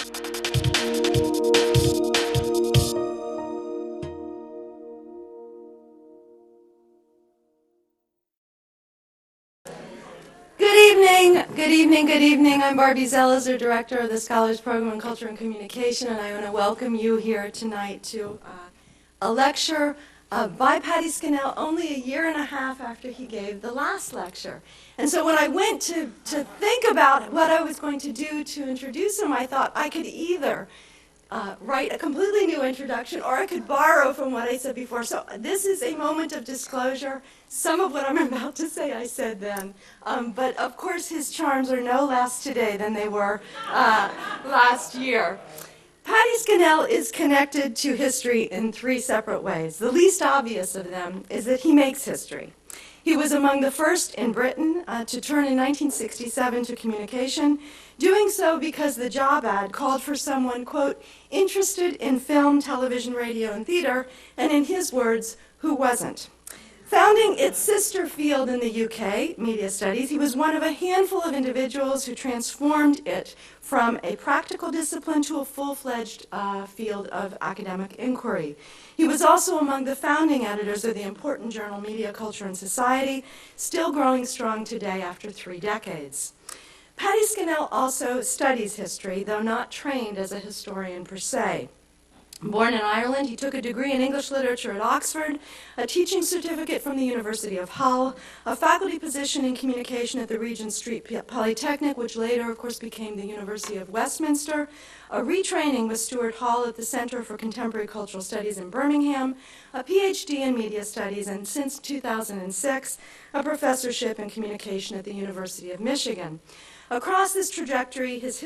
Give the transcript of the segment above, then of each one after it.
Good evening. I'm Barbie Zelizer, Director of the Scholars Program in Culture and Communication, and I want to welcome you here tonight to a lecture by Paddy Scannell only a year and a half after he gave the last lecture. And so when I went to think about what I was going to do to introduce him, I thought I could either write a completely new introduction, or I could borrow from what I said before. So this is a moment of disclosure. Some of what I'm about to say I said then. But of course his charms are no less today than they were last year. Paddy Scannell is connected to history in three separate ways. The least obvious of them is that he makes history. He was among the first in Britain to turn in 1967 to communication, doing so because the job ad called for someone, quote, interested in film, television, radio, and theater, and in his words, who wasn't. Founding its sister field in the UK, media studies, he was one of a handful of individuals who transformed it from a practical discipline to a full-fledged field of academic inquiry. He was also among the founding editors of the important journal Media, Culture, and Society, still growing strong today after 3 decades. Paddy Scannell also studies history, though not trained as a historian per se. Born in Ireland, he took a degree in English literature at Oxford, a teaching certificate from the University of Hull, a faculty position in communication at the Regent Street Polytechnic, which later, of course, became the University of Westminster, a retraining with Stuart Hall at the Center for Contemporary Cultural Studies in Birmingham, a PhD in media studies, and since 2006, a professorship in communication at the University of Michigan. Across this trajectory, his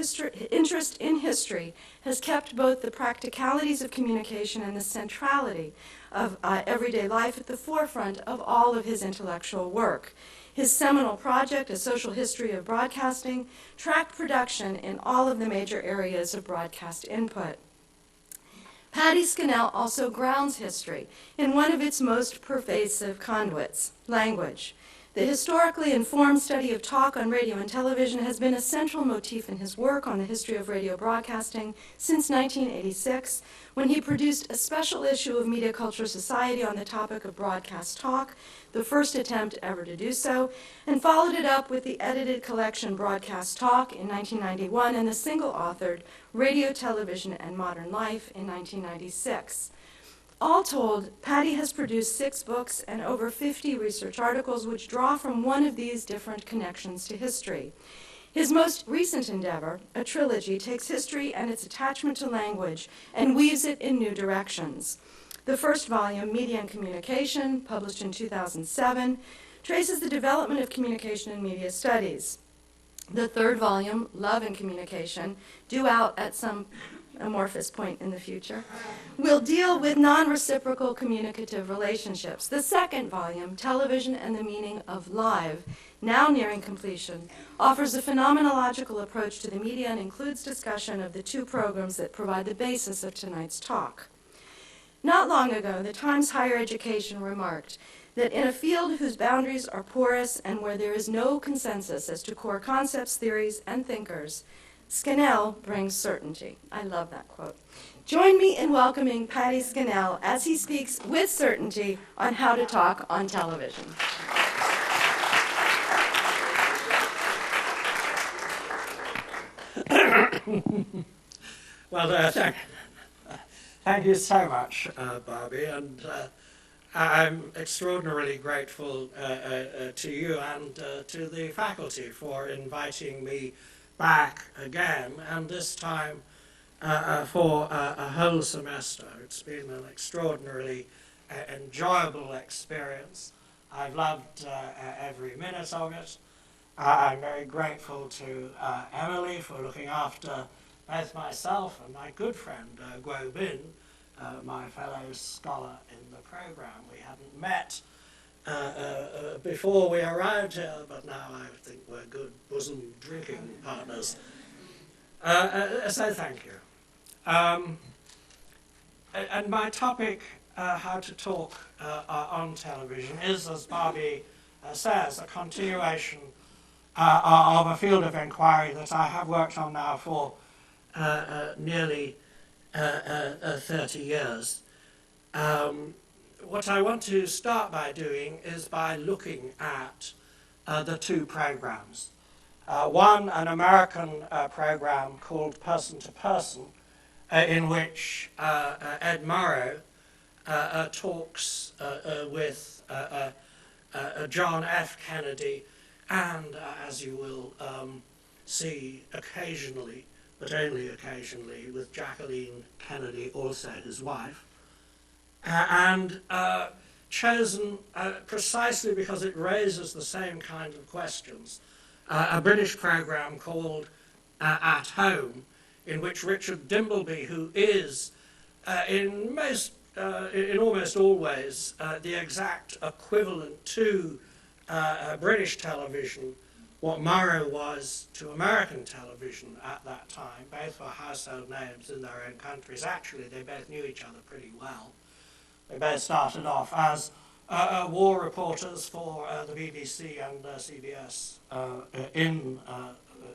interest in history has kept both the practicalities of communication and the centrality of everyday life at the forefront of all of his intellectual work. His seminal project, A Social History of Broadcasting, tracked production in all of the major areas of broadcast input. Paddy Scannell also grounds history in one of its most pervasive conduits, language. The historically informed study of talk on radio and television has been a central motif in his work on the history of radio broadcasting since 1986, when he produced a special issue of Media Culture Society on the topic of broadcast talk, the first attempt ever to do so, and followed it up with the edited collection Broadcast Talk in 1991 and the single-authored Radio, Television, and Modern Life in 1996. All told, Paddy has produced 6 books and over 50 research articles which draw from one of these different connections to history. His most recent endeavor, a trilogy, takes history and its attachment to language and weaves it in new directions. The first volume, Media and Communication, published in 2007, traces the development of communication and media studies. The third volume, Love and Communication, due out at some amorphous point in the future, will deal with non-reciprocal communicative relationships. The second volume, Television and the Meaning of Live, now nearing completion, offers a phenomenological approach to the media and includes discussion of the 2 programs that provide the basis of tonight's talk. Not long ago, the Times Higher Education remarked that in a field whose boundaries are porous and where there is no consensus as to core concepts, theories, and thinkers, Scannell brings certainty. I love that quote. Join me in welcoming Paddy Scannell as he speaks with certainty on how to talk on television. Well, thank you so much, Barbie, and I'm extraordinarily grateful to you and to the faculty for inviting me back again, and this time for a whole semester. It's been an extraordinarily enjoyable experience. I've loved every minute of it. I'm very grateful to Emily for looking after both myself and my good friend Guo Bin, my fellow scholar in the program. We hadn't met before we arrived here, but now I think we're good bosom drinking partners. So thank you. And my topic, how to talk on television, is, as Barbie says, a continuation of a field of inquiry that I have worked on now for nearly 30 years. What I want to start by doing is by looking at the two programs. One, an American program called Person to Person, in which Ed Murrow talks with John F. Kennedy and, as you will see occasionally, but only occasionally, with Jacqueline Kennedy, also his wife, and chosen precisely because it raises the same kind of questions. A British program called At Home, in which Richard Dimbleby, who is in almost all ways the exact equivalent to British television, what Murrow was to American television at that time. Both were household names in their own countries. Actually, they both knew each other pretty well. They both started off as war reporters for the BBC and CBS in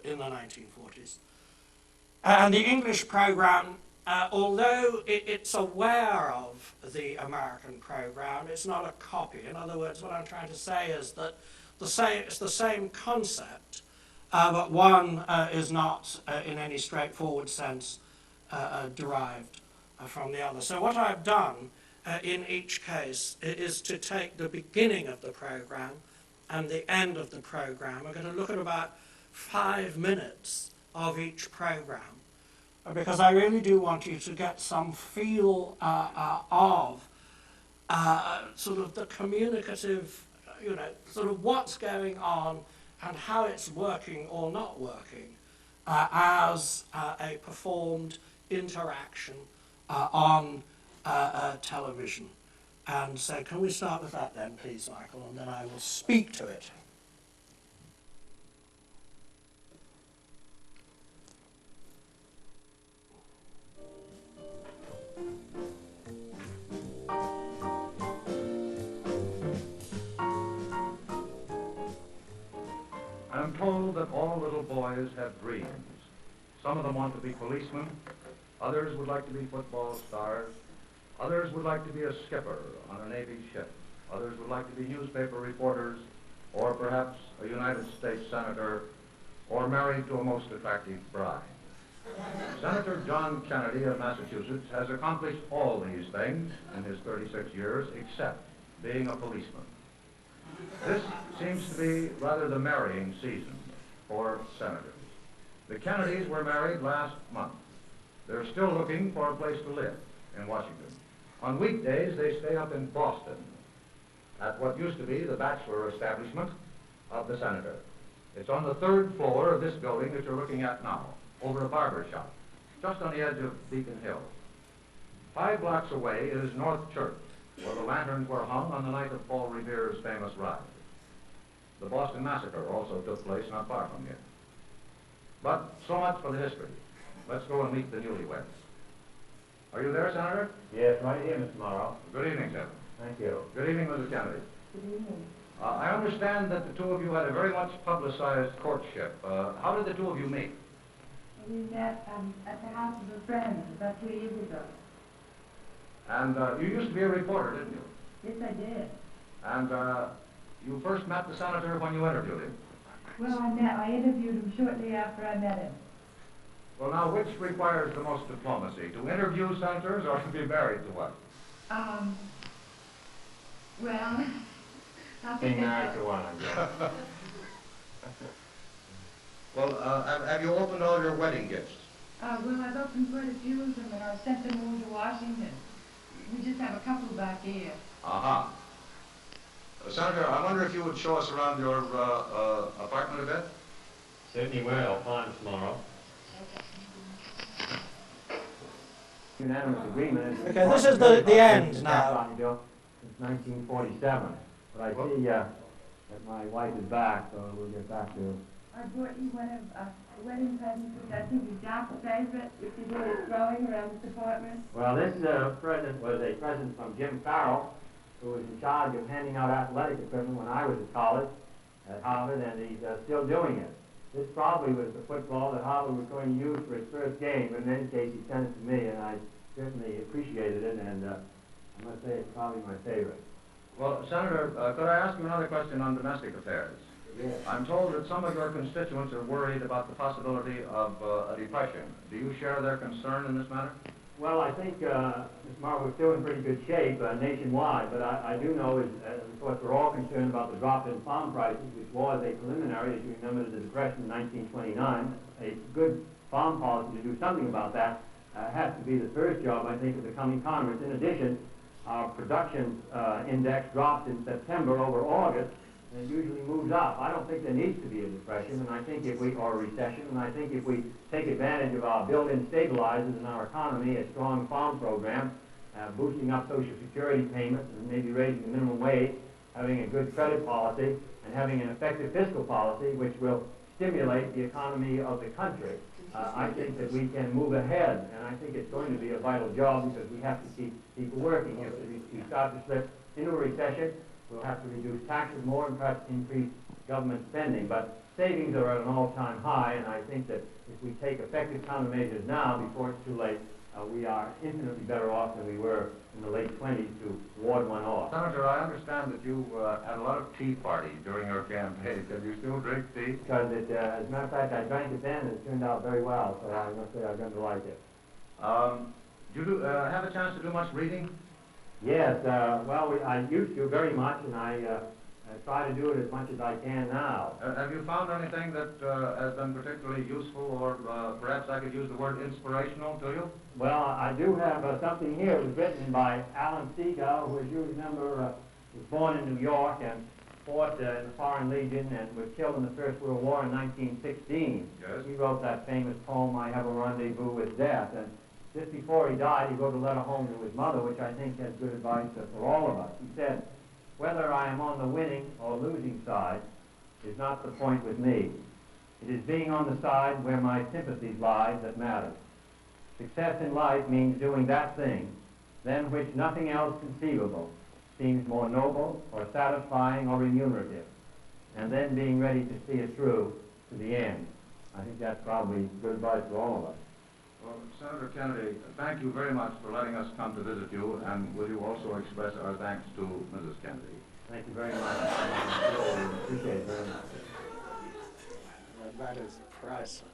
the 1940s. And the English program, although it's aware of the American program, it's not a copy. In other words, what I'm trying to say is that it's the same concept, but one is not in any straightforward sense derived from the other. So what I've done in each case is to take the beginning of the program and the end of the program. We're going to look at about 5 minutes of each program, because I really do want you to get some feel of sort of the communicative, sort of what's going on and how it's working or not working as a performed interaction on television. And so can we start with that then, please, Michael, and then I will speak to it. I'm told that all little boys have dreams. Some of them want to be policemen, others would like to be football stars, others would like to be a skipper on a Navy ship, others would like to be newspaper reporters, or perhaps a United States senator, or married to a most attractive bride. Senator John Kennedy of Massachusetts has accomplished all these things in his 36 years, except being a policeman. This seems to be rather the marrying season for senators. The Kennedys were married last month. They're still looking for a place to live in Washington. On weekdays, they stay up in Boston at what used to be the bachelor establishment of the senator. It's on the 3rd floor of this building that you're looking at now, over a barber shop, just on the edge of Beacon Hill. 5 blocks away is North Church, where the lanterns were hung on the night of Paul Revere's famous ride. The Boston Massacre also took place not far from here. But so much for the history. Let's go and meet the newlyweds. Are you there, Senator? Yes, right here, Mr. Morrow. Good evening, Senator. Thank you. Good evening, Mrs. Kennedy. Good evening. I understand that the two of you had a very much publicized courtship. How did the two of you meet? We met at the house of a friend about 2 years ago. And you used to be a reporter, didn't you? Yes, I did. And you first met the senator when you interviewed him. Well, I interviewed him shortly after I met him. Well, now, which requires the most diplomacy, to interview senators or to be married to one? Well, I Being think married to one, I guess. Well, have you opened all your wedding gifts? well, I've opened quite a few of them, and I sent them all to Washington. We just have a couple back here. Aha. Senator, I wonder if you would show us around your apartment a bit? Certainly will, fine tomorrow. Unanimous agreement. Okay, this is the end now. Since 1947. But I see that my wife is back, so we'll get back to. I brought you one of a wedding present, which I think is Doc's favorite, which is what is growing around this apartment. Well, this present was a present from Jim Farrell, who was in charge of handing out athletic equipment when I was at college at Harvard, and he's still doing it. this probably was the football that Harvard was going to use for its first game, but in any case, he sent it to me, and I certainly appreciated it, and I must say it's probably my favorite. Well, Senator, could I ask you another question on domestic affairs? Yes. I'm told that some of your constituents are worried about the possibility of a depression. Do you share their concern in this matter? Well, I think Ms. Marwood's still in pretty good shape nationwide, but I do know, of course, we're all concerned about the drop in farm prices, which was a preliminary, as you remember, to the Depression in 1929. A good farm policy to do something about that has to be the first job, I think, of the coming Congress. In addition, our production index drops in September over August, and it usually moves up. I don't think there needs to be a depression, and I think or a recession, and I think if we take advantage of our built-in stabilizers in our economy, a strong farm program, boosting up Social Security payments, and maybe raising the minimum wage, having a good credit policy, and having an effective fiscal policy, which will stimulate the economy of the country. I think that we can move ahead, and I think it's going to be a vital job because we have to keep people working. If we start to slip into a recession, we'll have to reduce taxes more and perhaps increase government spending. But savings are at an all-time high, and I think that if we take effective countermeasures now before it's too late, we are infinitely better off than we were in the late 20s to ward one off. Senator, I understand that you had a lot of tea parties during your campaign. Can you still drink tea? Because as a matter of fact, I drank it then, and it turned out very well, so I must say I'm going to like it. Do you have a chance to do much reading? Yes, well, I used to very much, and I try to do it as much as I can now. Have you found anything that has been particularly useful, or perhaps I could use the word inspirational to you? Well, I do have something here. It was written by Alan Seagull, who, as you remember, was born in New York and fought in the Foreign Legion and was killed in the First World War in 1916. Yes. He wrote that famous poem, I Have a Rendezvous with Death. And just before he died, he wrote a letter home to his mother, which I think has good advice for all of us. He said, "Whether I am on the winning or losing side is not the point with me. It is being on the side where my sympathies lie that matters. Success in life means doing that thing, than which nothing else conceivable seems more noble or satisfying or remunerative, and then being ready to see it through to the end." I think that's probably good advice for all of us. Well, Senator Kennedy, thank you very much for letting us come to visit you, and will you also express our thanks to Mrs. Kennedy? Thank you very much. I appreciate it very much. That is priceless.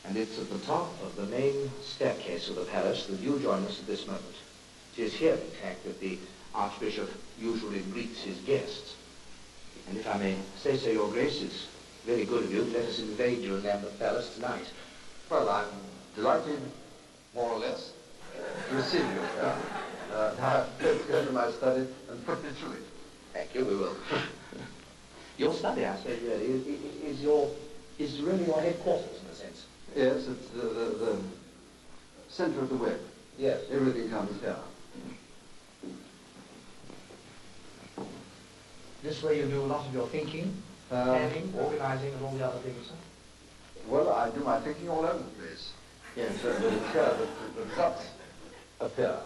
And it's at the top of the main staircase of the palace that you join us at this moment. It is here, in fact, that the Archbishop usually greets his guests. And if I may say so, Your Grace, it's very good of you to let us invade you in Lambeth Palace tonight. Well, I'm delighted, more or less, to receive you here. Now, let's go to my study and put me through it. Thank you, we will. Your study, I say, is really your headquarters, in a sense. Yes, it's the center of the web. Yes. Everything comes here. This way you do a lot of your thinking, planning, organizing, and all the other things, sir? Well, I do my thinking all over the place. Yes, but it's here that the results appear.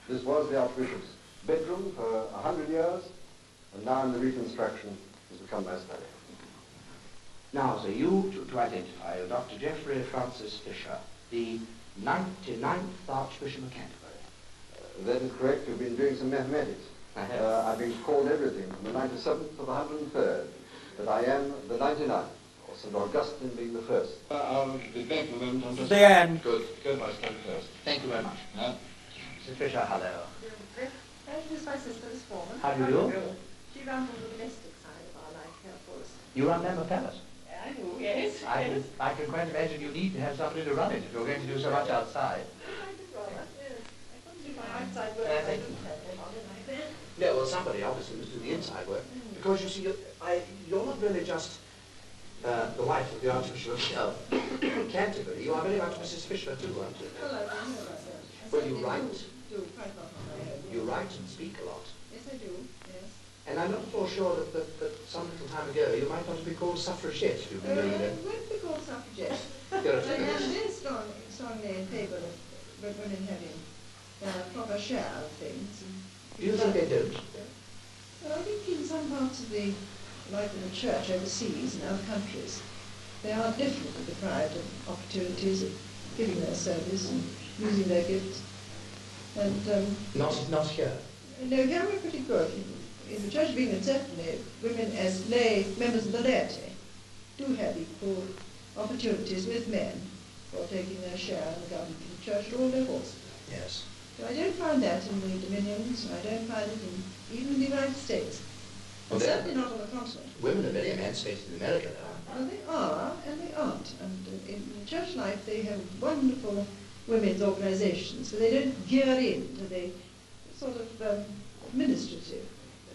This was the Archbishop's bedroom for 100 years, and now in the Reconstruction has become my study. Now, sir, you, to identify, are Dr. Geoffrey Francis Fisher, the 99th Archbishop of Canterbury. That is correct. We've been doing some mathematics. I've been called everything, from the 97th to the 103rd, but I am the 99th, or St. Augustine being the first. I'll be back in a moment. I'm just... The end. Good. Go to my study first. Thank you very much. Yeah. Mrs. Fisher, hello. This is my sister, Miss Foreman. How do you do? She runs on the domestic side of our life here for us. You run Lambeth Palace? I do, yes. I can quite imagine you need to have somebody to run it if you're going to do so much outside. I did rather, yes. I couldn't do my outside work if I didn't have them on it like that. No, well, somebody obviously must do the inside work. Because you see, you're not really just the wife of the Archbishop of Canterbury. You are very much Mrs. Fisher too, aren't you? Hello, Well, you write, do quite a lot on my own. You write and speak a lot. Yes, I do, yes. And I'm not at all sure that some little time ago you might want to be called suffragette. You've been doing I it. wouldn't be called suffragette. You're a But I am feminist. very strongly in favour of women having a proper share of things. Do you think they don't? Well, I think in some parts of the life of the church overseas, in other countries, they are definitely deprived of opportunities of giving their service and using their gifts. And Not here. no, here we're pretty good. In the Church of England, certainly, women as lay members of the laity do have equal opportunities with men for taking their share in the government of the church at all levels. Yes. So I don't find that in the Dominions, and I don't find it even in the United States. Well, And certainly not on the continent. Women are very emancipated in America now. Well, they are, and they aren't. And in church life, they have wonderful women's organizations, so they don't gear into the sort of administrative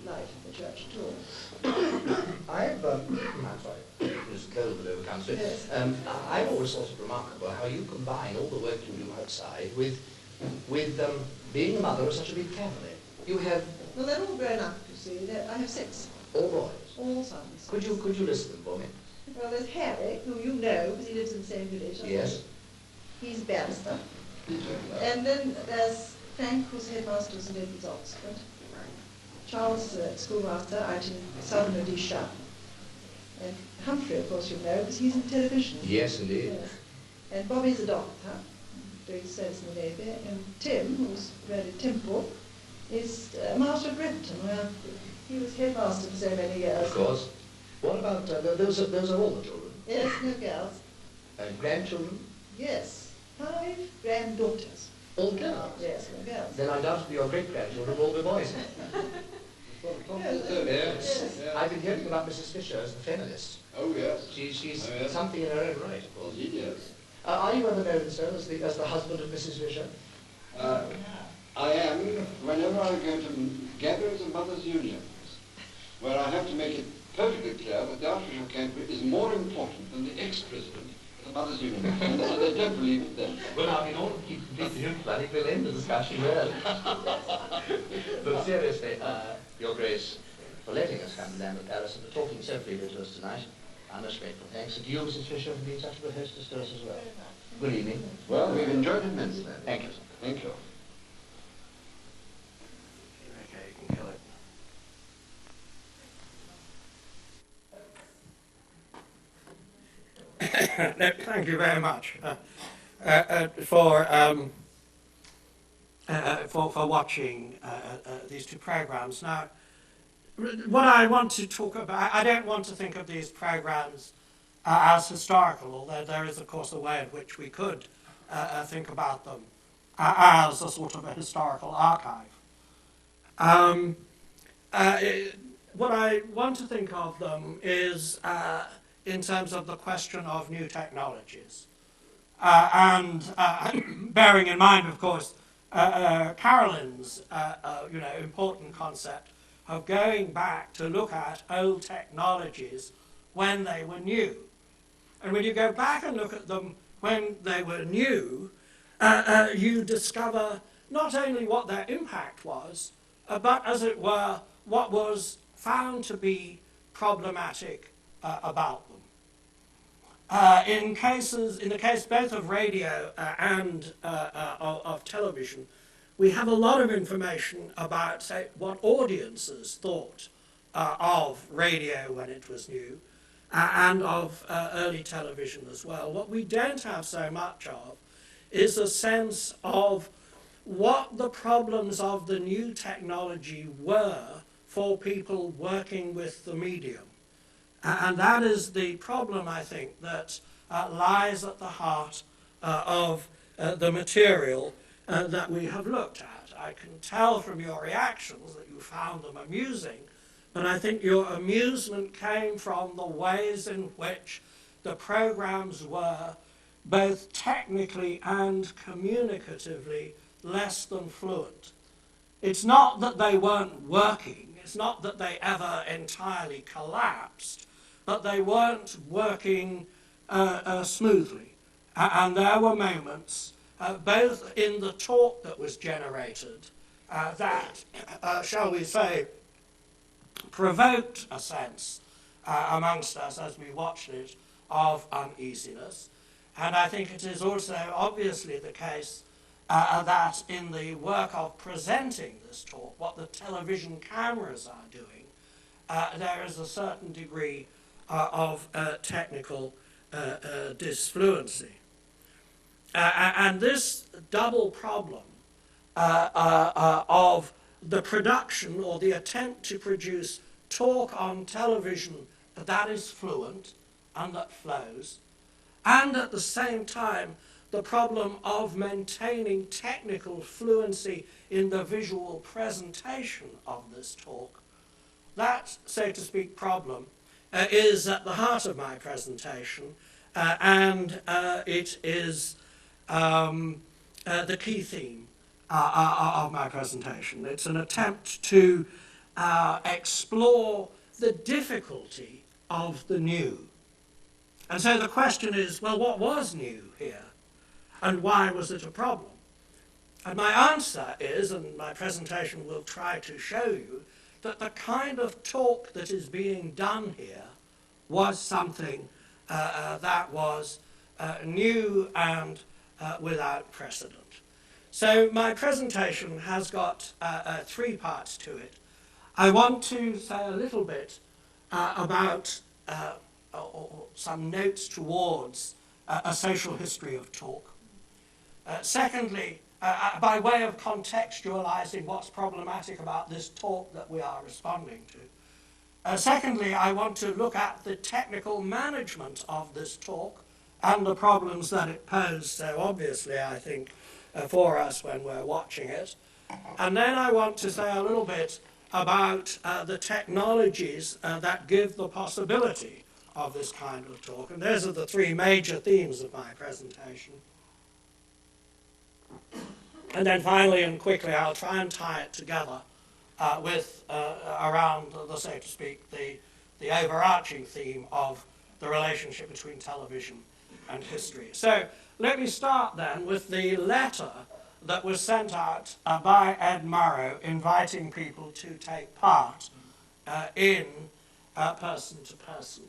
life of the church at all. I'm sorry, there's a cold that overcomes me. Yes. I've always thought it remarkable how you combine all the work you do outside with being the mother of such a big family. You have Well, they're all grown up, you see. I have 6, all boys. all sons. Could you list them for me? Well, there's Harry, who you know, because he lives in the same village. doesn't he? Yes. He's a barrister. And then there's Frank, who's headmaster of St. Edward's, Oxford. Charles, schoolmaster out in southern Odisha. And Humphrey, of course, you know, because he's in television. Yes, indeed. Yes. And Bobby's a doctor, doing service in the Navy. And Tim, who's really Temple, is a master at Repton, where he was headmaster for so many years. Of course. What about, those are all the children? Yes, no girls. Grandchildren? Yes, 5 granddaughters. All girls? Yes, no girls. Then undoubtedly your great-grandchildren will all be boys. Yes. I've been hearing about Mrs. Fisher as the feminist. Oh, yes. She's Oh, yes. something in her own right, of course. Indeed, yes. Are you ever known, sir, as the husband of Mrs. Fisher? I am whenever I go to gatherings of mothers' unions, where I have to make it perfectly clear that the Archbishop of Canterbury is more important than the ex-president of the mothers' union. And they don't believe it then. Well, now, in order to keep completely neutral, I think we'll end the discussion there. But seriously, Your Grace, for letting us come to Lambeth Palace and for talking so freely to us tonight, I'm most grateful. Thanks. And to you, Mrs. Fisher, for being such a good hostess to us as well. Good evening. Well, we've enjoyed it immensely. Thank you, sir. Thank you. Okay, you can kill it. No, thank you very much for watching these 2 programs. Now, what I want to talk about, I don't want to think of these programs as historical, although there is, of course, a way in which we could think about them as a sort of a historical archive. What I want to think of them is in terms of the question of new technologies. And bearing in mind, of course, Carolyn's important concept of going back to look at old technologies when they were new. And when you go back and look at them when they were new, you discover not only what their impact was, but, as it were, what was found to be problematic about them. In the case both of radio and of television, we have a lot of information about, say, what audiences thought of radio when it was new, and of early television as well. What we don't have so much of is a sense of what the problems of the new technology were for people working with the medium. And that is the problem, I think, that lies at the heart of the material that we have looked at. I can tell from your reactions that you found them amusing, but I think your amusement came from the ways in which the programs were both technically and communicatively less than fluent. It's not that they weren't working, it's not that they ever entirely collapsed, but they weren't working smoothly. And there were moments both in the talk that was generated, that, shall we say, provoked a sense amongst us as we watched it of uneasiness. And I think it is also obviously the case that in the work of presenting this talk, what the television cameras are doing, there is a certain degree of technical disfluency. And this double problem of the production or the attempt to produce talk on television that is fluent and that flows, and at the same time the problem of maintaining technical fluency in the visual presentation of this talk, that, so to speak, problem is at the heart of my presentation, and it is the key theme of my presentation. It's an attempt to explore the difficulty of the new. And so the question is, well, what was new here? And why was it a problem? And my answer is, and my presentation will try to show you, that the kind of talk that is being done here was something that was new and without precedent. So my presentation has got three parts to it. I want to say a little bit about or some notes towards a social history of talk. Secondly, by way of contextualizing what's problematic about this talk that we are responding to. Secondly, I want to look at the technical management of this talk and the problems that it posed so obviously, I think, for us when we're watching it. And then I want to say a little bit about the technologies that give the possibility of this kind of talk. And those are the three major themes of my presentation. And then finally and quickly, I'll try and tie it together with around, so to speak, the overarching theme of the relationship between television and history. So let me start then with the letter that was sent out by Ed Murrow inviting people to take part in person to person.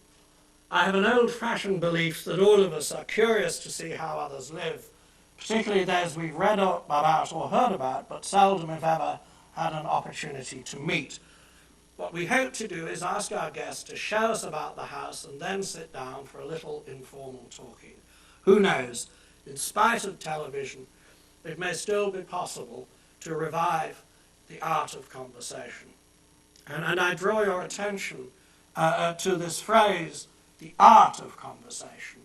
I have an old-fashioned belief that all of us are curious to see how others live, particularly those we've read about or heard about, but seldom, if ever, had an opportunity to meet. What we hope to do is ask our guests to show us about the house and then sit down for a little informal talking. Who knows, in spite of television, it may still be possible to revive the art of conversation. And I draw your attention to this phrase, the art of conversation.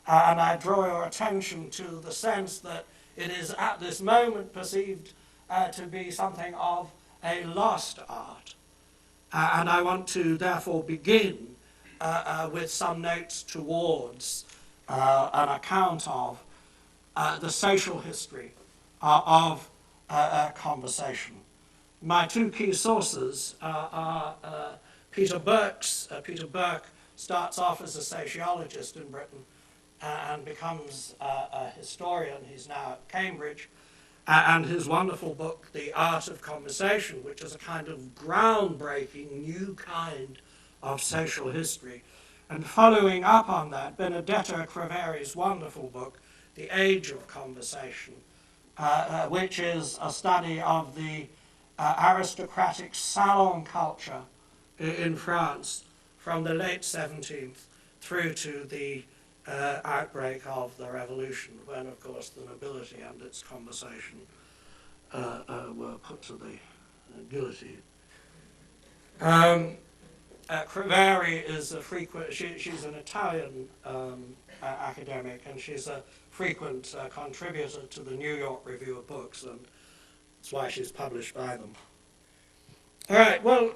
And I draw your attention to the sense that it is at this moment perceived to be something of a lost art. And I want to therefore begin with some notes towards an account of the social history of conversation. My two key sources are Peter Burke's. Peter Burke starts off as a sociologist in Britain and becomes a historian. He's now at Cambridge. And his wonderful book, The Art of Conversation, which is a kind of groundbreaking new kind of social history. And following up on that, Benedetto Creveri's wonderful book, The Age of Conversation, which is a study of the aristocratic salon culture in France from the late 17th through to the outbreak of the revolution, when, of course, the nobility and its conversation were put to the guillotine. Creveri is a frequent, she's an Italian academic, and she's a frequent contributor to the New York Review of Books, and that's why she's published by them. All right, well,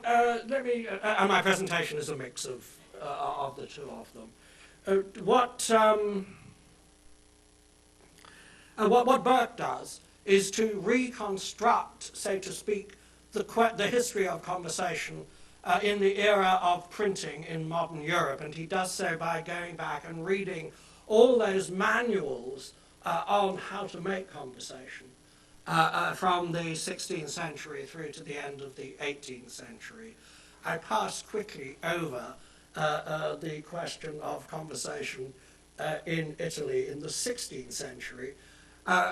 let me, and my presentation is a mix of the two of them. What Burke does is to reconstruct, so to speak, the history of conversation in the era of printing in modern Europe, and he does so by going back and reading all those manuals on how to make conversation from the 16th century through to the end of the 18th century. I passed quickly over the question of conversation in Italy in the 16th century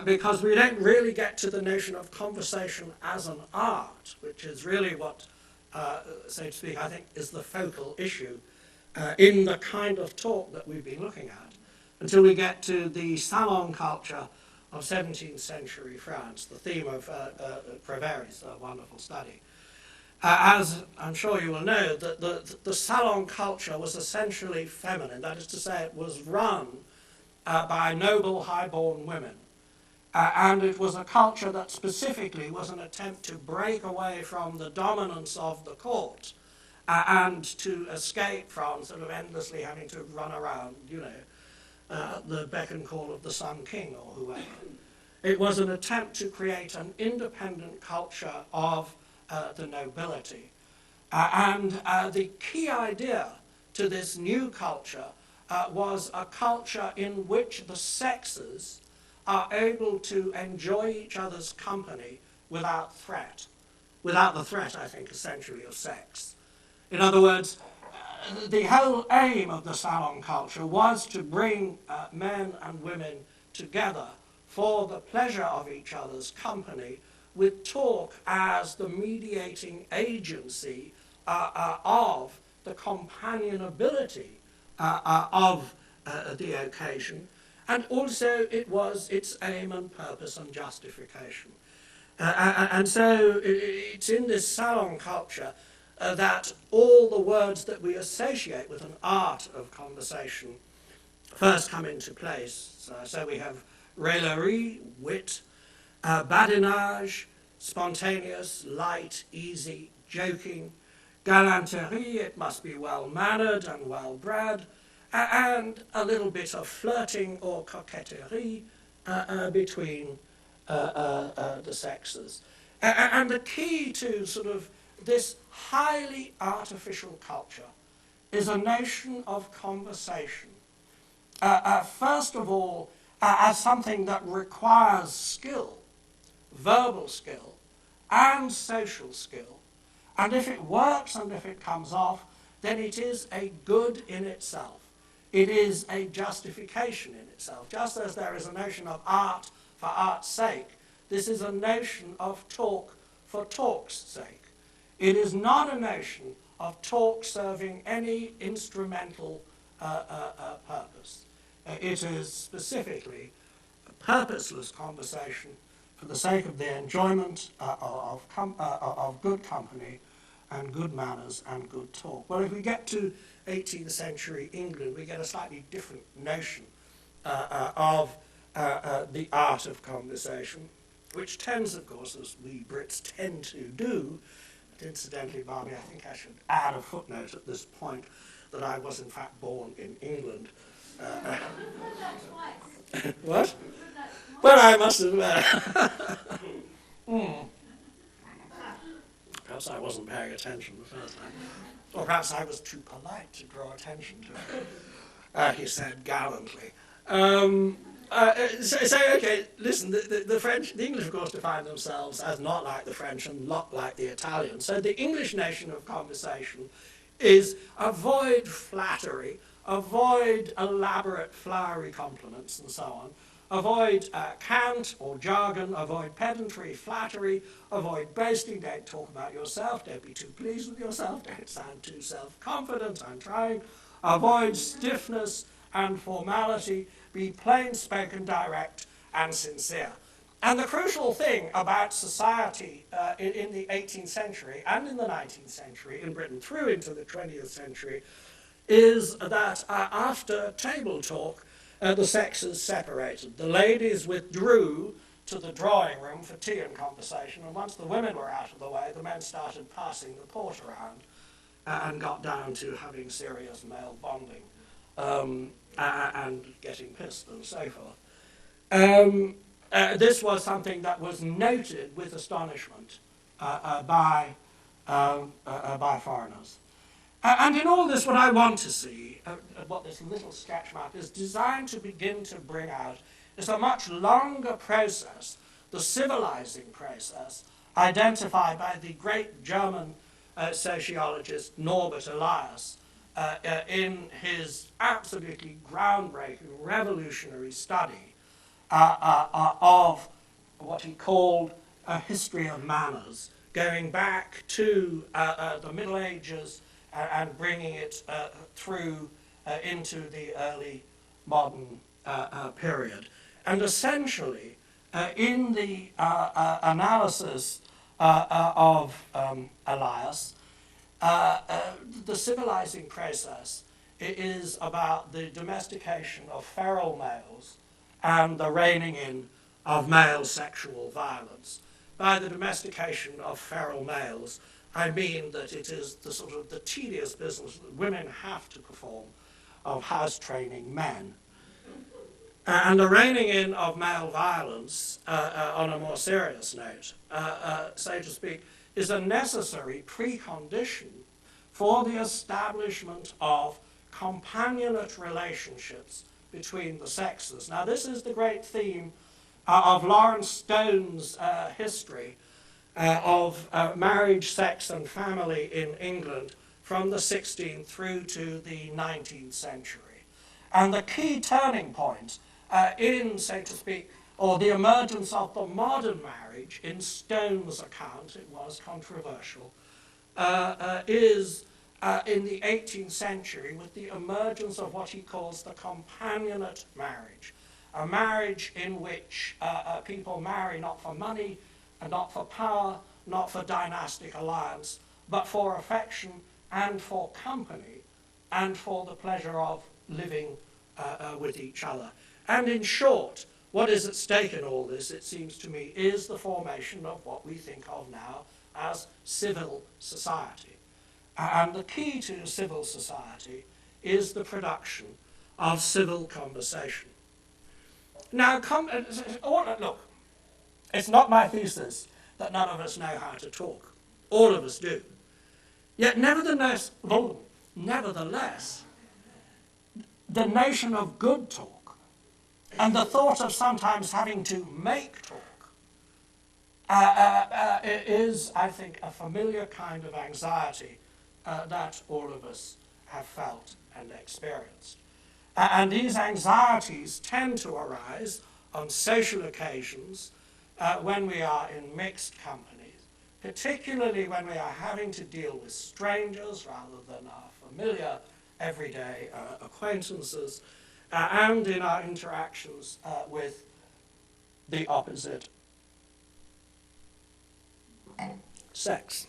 because we don't really get to the notion of conversation as an art, which is really what, so to speak, I think is the focal issue in the kind of talk that we've been looking at, until we get to the salon culture of 17th century France, the theme of Prévery's wonderful study. As I'm sure you will know, the salon culture was essentially feminine. That is to say, it was run by noble, high-born women. And it was a culture that specifically was an attempt to break away from the dominance of the court and to escape from sort of endlessly having to run around, you know, the beck and call of the Sun King or whoever. It was an attempt to create an independent culture of the nobility. And the key idea to this new culture was a culture in which the sexes are able to enjoy each other's company without threat. Without the threat, I think, essentially of sex. In other words, the whole aim of the salon culture was to bring men and women together for the pleasure of each other's company, with talk as the mediating agency of the companionability of the occasion, and also it was its aim and purpose and justification. And so it's in this salon culture that all the words that we associate with an art of conversation first come into place. So we have raillerie, wit, badinage, spontaneous, light, easy, joking, galanterie, it must be well-mannered and well-bred, and a little bit of flirting or coquetterie between the sexes. And the key to sort of this highly artificial culture is a notion of conversation. First of all, as something that requires skill, verbal skill, and social skill. And if it works and if it comes off, then it is a good in itself. It is a justification in itself. Just as there is a notion of art for art's sake, this is a notion of talk for talk's sake. It is not a notion of talk serving any instrumental purpose. It is specifically a purposeless conversation for the sake of the enjoyment of good company and good manners and good talk. Well, if we get to 18th century England, we get a slightly different notion of the art of conversation, which tends, of course, as we Brits tend to do. But incidentally, Barbie, I think I should add a footnote at this point that I was in fact born in England. What? Well, I must have... Perhaps I wasn't paying attention the first time. Or perhaps I was too polite to draw attention to it, he said gallantly. Okay, listen, the English, of course, define themselves as not like the French and not like the Italians. So the English notion of conversation is avoid flattery, avoid elaborate flowery compliments and so on, avoid cant or jargon, avoid pedantry, flattery, avoid boasting, don't talk about yourself, don't be too pleased with yourself, don't sound too self-confident, I'm trying, avoid stiffness and formality, be plain-spoken, direct, and sincere. And the crucial thing about society in the 18th century and in the 19th century, in Britain through into the 20th century, is that after table talk, the sexes separated. The ladies withdrew to the drawing room for tea and conversation, and once the women were out of the way, the men started passing the port around and got down to having serious male bonding and getting pissed and so forth. This was something that was noted with astonishment by foreigners. And in all this, what I want to see, what this little sketch map is designed to begin to bring out, It's a much longer process, the civilizing process, identified by the great German sociologist Norbert Elias in his absolutely groundbreaking, revolutionary study of what he called a history of manners, going back to the Middle Ages and bringing it through into the early modern period. And essentially, in the analysis of Elias, the civilizing process is about the domestication of feral males and the reining in of male sexual violence. By the domestication of feral males, I mean that it is the sort of the tedious business that women have to perform of house training men. And the reining in of male violence, on a more serious note, so to speak, is a necessary precondition for the establishment of companionate relationships between the sexes. Now, this is the great theme of Lawrence Stone's history of marriage, sex, and family in England from the 16th through to the 19th century. And the key turning point in, so to speak, or the emergence of the modern marriage, in Stone's account, it was controversial, is in the 18th century with the emergence of what he calls the companionate marriage, a marriage in which people marry not for money, and not for power, not for dynastic alliance, but for affection and for company and for the pleasure of living with each other. And in short, what is at stake in all this, it seems to me, is the formation of what we think of now as civil society. And the key to civil society is the production of civil conversation. Now, look, it's not my thesis that none of us know how to talk. All of us do. Yet nevertheless, the notion of good talk and the thought of sometimes having to make talk is, I think, a familiar kind of anxiety that all of us have felt and experienced. And these anxieties tend to arise on social occasions when we are in mixed companies, particularly when we are having to deal with strangers rather than our familiar everyday acquaintances, and in our interactions with the opposite sex.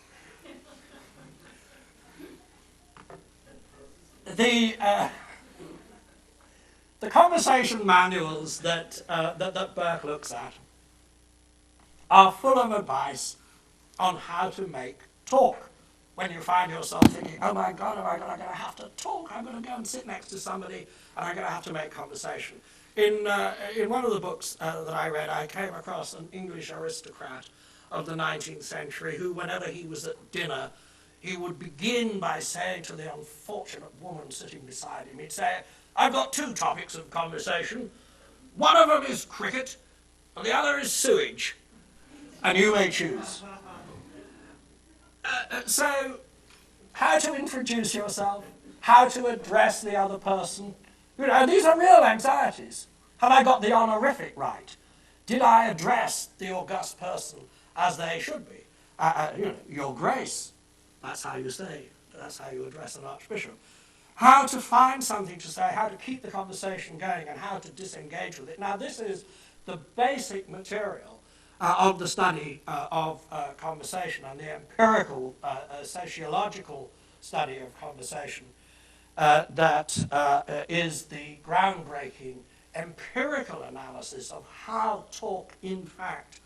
The conversation manuals that Burke looks at are full of advice on how to make talk. When you find yourself thinking, oh my God, I'm going to have to talk, I'm going to go and sit next to somebody, and I'm going to have to make conversation. In one of the books that I read, I came across an English aristocrat of the 19th century who, whenever he was at dinner, he would begin by saying to the unfortunate woman sitting beside him, he'd say, I've got two topics of conversation. One of them is cricket, and the other is sewage. And you may choose. So, how to introduce yourself, how to address the other person. You know, these are real anxieties. Have I got the honorific right? Did I address the august person as they should be? Your Grace. That's how you say. That's how you address an archbishop. How to find something to say, how to keep the conversation going, and how to disengage with it. Now, this is the basic material of the study of conversation and the empirical, sociological study of conversation that is the groundbreaking empirical analysis of how talk in fact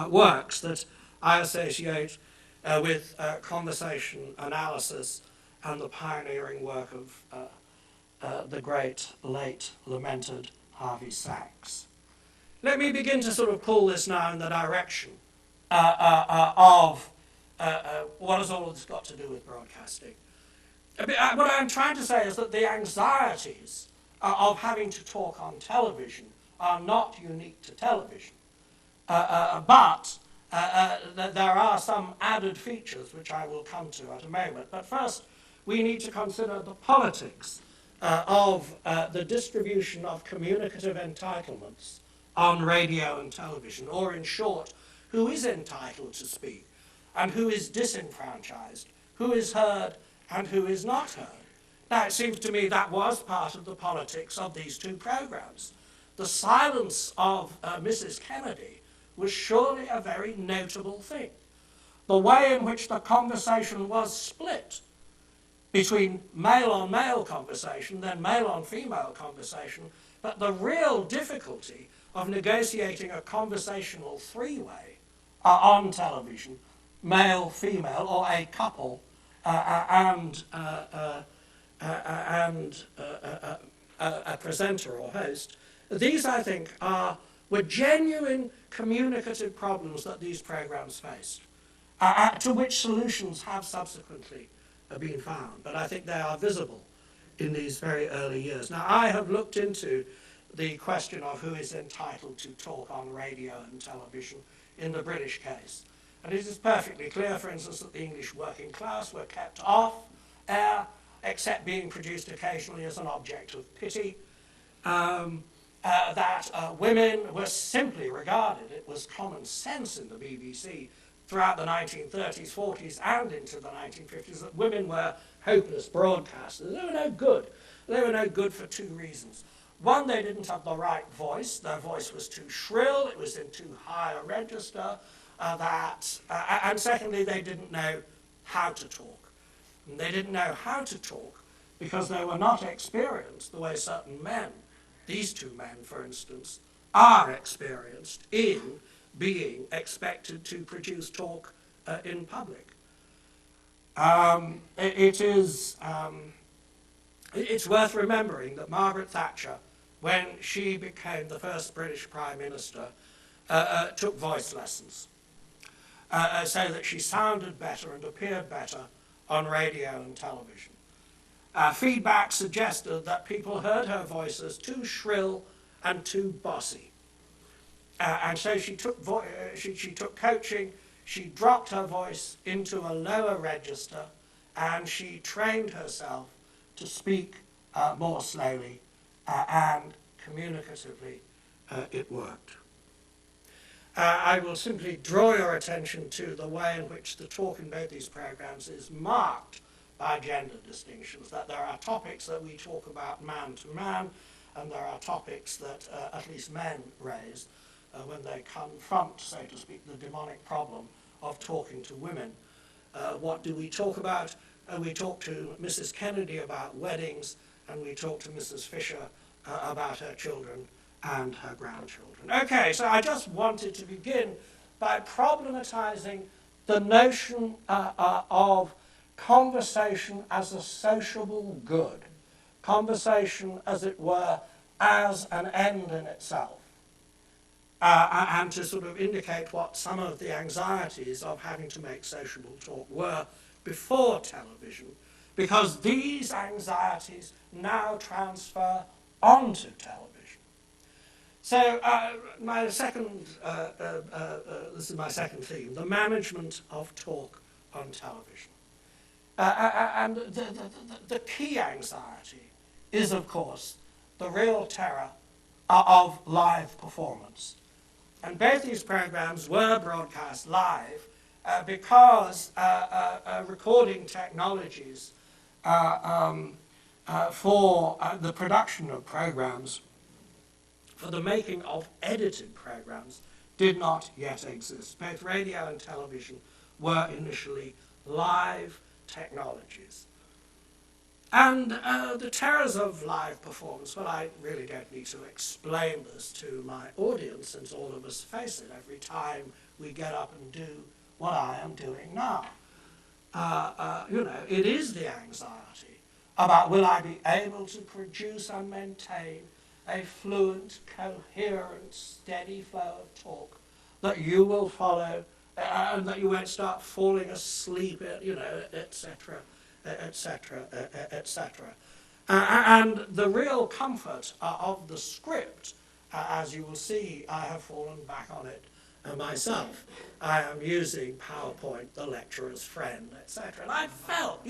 works that I associate with conversation analysis and the pioneering work of the great, late, lamented Harvey Sachs. Let me begin to sort of pull this now in the direction of what has all of this got to do with broadcasting. What I'm trying to say is that the anxieties of having to talk on television are not unique to television. But there are some added features which I will come to at a moment. But first, we need to consider the politics of the distribution of communicative entitlements on radio and television, or in short, who is entitled to speak and who is disenfranchised, who is heard and who is not heard. Now, it seems to me that was part of the politics of these two programs. The silence of Mrs. Kennedy was surely a very notable thing. The way in which the conversation was split between male-on-male conversation, then male-on-female conversation, but the real difficulty of negotiating a conversational three-way on television, male, female, or a couple and a presenter or host, these, I think, were genuine communicative problems that these programs faced, to which solutions have subsequently been found. But I think they are visible in these very early years. Now, I have looked into the question of who is entitled to talk on radio and television in the British case. And it is perfectly clear, for instance, that the English working class were kept off air, except being produced occasionally as an object of pity. That women were simply regarded, it was common sense in the BBC throughout the 1930s, 40s, and into the 1950s, that women were hopeless broadcasters. They were no good. They were no good for two reasons. One, they didn't have the right voice. Their voice was too shrill. It was in too high a register. And secondly, they didn't know how to talk. And they didn't know how to talk because they were not experienced the way certain men, these two men, for instance, are experienced in being expected to produce talk in public. It's worth remembering that Margaret Thatcher, when she became the first British Prime Minister, took voice lessons so that she sounded better and appeared better on radio and television. Feedback suggested that people heard her voice as too shrill and too bossy. And so she took coaching, she dropped her voice into a lower register, and she trained herself to speak more slowly, and communicatively it worked. I will simply draw your attention to the way in which the talk in both these programs is marked by gender distinctions, that there are topics that we talk about man to man, and there are topics that at least men raise when they confront, so to speak, the demonic problem of talking to women. What do we talk about? We talk to Mrs. Kennedy about weddings, and we talk to Mrs. Fisher about her children and her grandchildren. Okay, so I just wanted to begin by problematizing the notion of conversation as a sociable good, conversation, as it were, as an end in itself, and to sort of indicate what some of the anxieties of having to make sociable talk were before television, because these anxieties now transfer onto television. So my second, this is my second theme, the management of talk on television. And the key anxiety is, of course, the real terror of live performance. And both these programs were broadcast live because recording technologies for the production of programs, for the making of edited programs, did not yet exist. Both radio and television were initially live technologies. And the terrors of live performance, well, I really don't need to explain this to my audience, since all of us face it every time we get up and do what I am doing now. It is the anxiety about, will I be able to produce and maintain a fluent, coherent, steady flow of talk that you will follow, and that you won't start falling asleep, etc., etc., etc. And the real comfort of the script as you will see, I have fallen back on it myself. I am using PowerPoint, the lecturer's friend, etc. And I felt,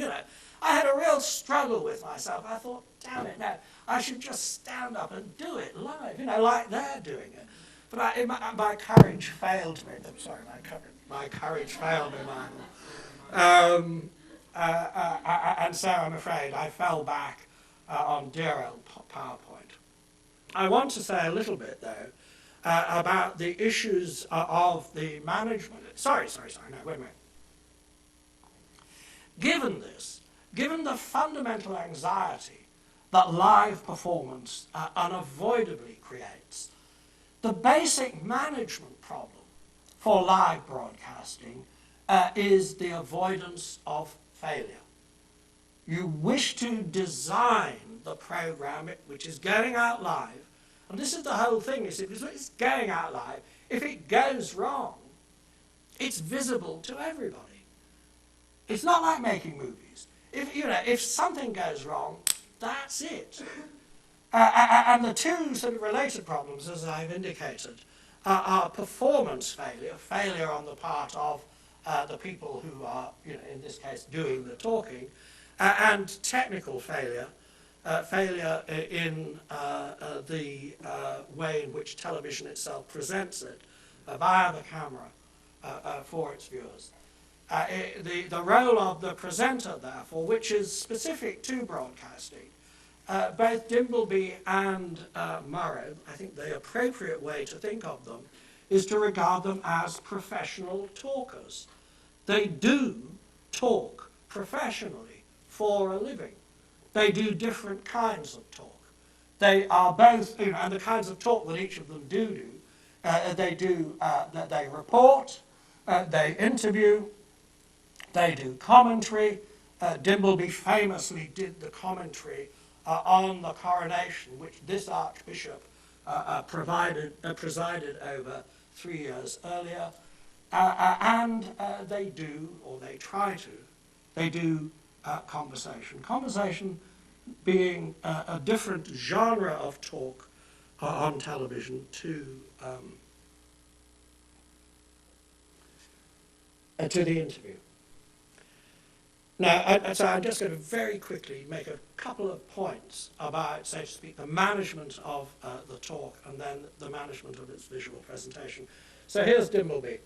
I had a real struggle with myself. I thought, damn it, no, I should just stand up and do it live, like they're doing it. But my courage failed me. I'm sorry, my courage failed me, Michael. And so I'm afraid I fell back on dear old PowerPoint. I want to say a little bit, though, about the issues of the management. Sorry, no, wait a minute. Given the fundamental anxiety that live performance unavoidably creates, the basic management problem for live broadcasting is the avoidance of failure. You wish to design the program which is going out live, and this is the whole thing, you see, because it's going out live. If it goes wrong, it's visible to everybody. It's not like making movies. If something goes wrong, that's it. And the two sort of related problems, as I've indicated, are performance failure on the part of the people who are, in this case, doing the talking, and technical failure in the way in which television itself presents it via the camera for its viewers. The role of the presenter, therefore, which is specific to broadcasting, both Dimbleby and Murrow, I think the appropriate way to think of them is to regard them as professional talkers. They do talk professionally for a living. They do different kinds of talk. They are both, and the kinds of talk that each of them do, they report, they interview, they do commentary. Dimbleby famously did the commentary on the coronation, which this Archbishop presided over 3 years earlier. And they do, or they try to, they do conversation. Conversation being a different genre of talk on television to the interview. Now, so I'm just going to very quickly make a couple of points about, so to speak, the management of the talk and then the management of its visual presentation. So here's Dimbleby.